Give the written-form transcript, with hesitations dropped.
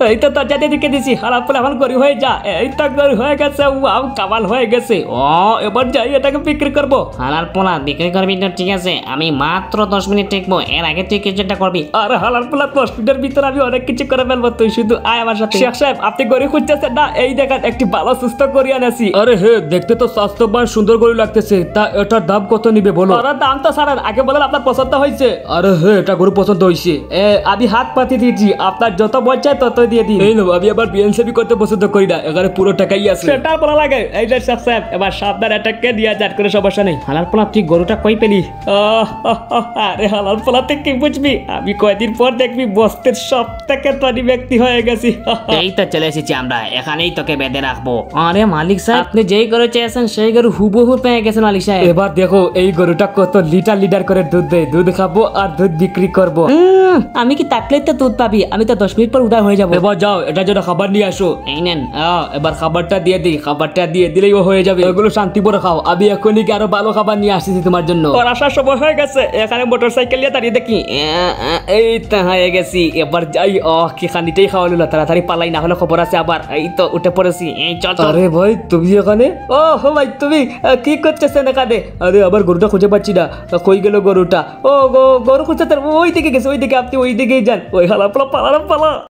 এই তো দরজাতে ঢুকে দিছি, হারাপ করে আমার গরু হয়ে যা। এই তো গরু হয়ে গেছে, ওয়াও কামাল হয়ে গেছে। ও এবার যাই এটাকে বিক্রি করবো। হালার পোলা বিক্রি করবি তো ঠিক আছে, আমি মাত্র 10 মিনিট টিকবো, এর আগে তুই কিছু একটা করবি। আর হালার পোলা 10 মিনিটের ভিতরে আমি অনেক কিছু করে ফেলবো, তুই শুধু আয় আমার সাথে। শেখ সাহেব আপনি গরু খুঁজতেছেন না? এই দেখেন একটি ভালো সুস্থ গরু আনেছি। আরে হে, দেখতে তো স্বাস্থ্যবান সুন্দর গরু লাগতেছে, তা এটার দাম কত নিবে বলো? আর দাম তো ছাড়েন, আগে বলেন আপনার পছন্দ হয়েছে? আরে হে, এটা গরু পছন্দ হয়েছে। আমি হাত পাতিয়ে দিয়েছি, আপনার যত বলছে তত দিয়ে দিন। এই নাও, আমি আবার বিএনসিবি করতে পছন্দ করি না, এখানে পুরো টাকাই আছে। সেটা বলা লাগে। এই যে শেখ সাহেব, এবার সাবধান এটাকে দিয়ে যার করে সমস্যা নেই। হালার পোলা তুই গরুটা কই পেলি? আরে হালাল পোলাতে কি বুঝবি, আমি কয়দিন পর দেখবি বস্তির সব থেকে ধনী ব্যক্তি হয়ে গেছি। এই তো চলে এসেছি আমরা, এখানেই তোকে বেঁধে রাখবো। আরে মালিক সাহেব, আপনি যেই গরু চেয়েছেন সেই গরু হুবহু পেয়ে গেছেন মালিক সাহেব। এবার দেখো এই গরুটা কত লিটার লিটার করে দুধ দেয়, দুধ খাবো আর দুধ বিক্রি করবো। আমি কি তাকলেই তো দুধ পাবি? আমি তো 10 মিনিট পর উদার হয়ে যাবো। এবার যাও, এটা জন্য খাবার নিয়ে আসো। এই নেন। এবার খাবারটা দিয়ে দিই, খাবারটা দিয়ে দিলেই ও হয়ে যাবে। এগুলো শান্তি করে খাও, আমি এখনই কি আরো ভালো খাবার নিয়ে আসতেছি তোমার জন্য। তোর আসার সময় হয়ে গেছে, এখানে মোটর সাইকেল নিয়ে দাঁড়িয়ে দেখি। এই তো হয়ে গেছি, এবার যাই। কি খানিটাই খাওয়ালো না, তাড়াতাড়ি পালাই, না হলে খবর আছে আবার। এই তো উঠে পড়েছি, এই চল চল। আরে ভাই তুমি এখানে? ও হো ভাই, তুমি কি করতেছেন এখানে? আরে আবার গরুটা খুঁজে পাচ্ছি না, কই গেল গরুটা? ও গরু খুঁজতে ওই দিকে গেছে, ওই দিকে, আপনি ওই দিকেই যান। ওই হালা পালা পালা।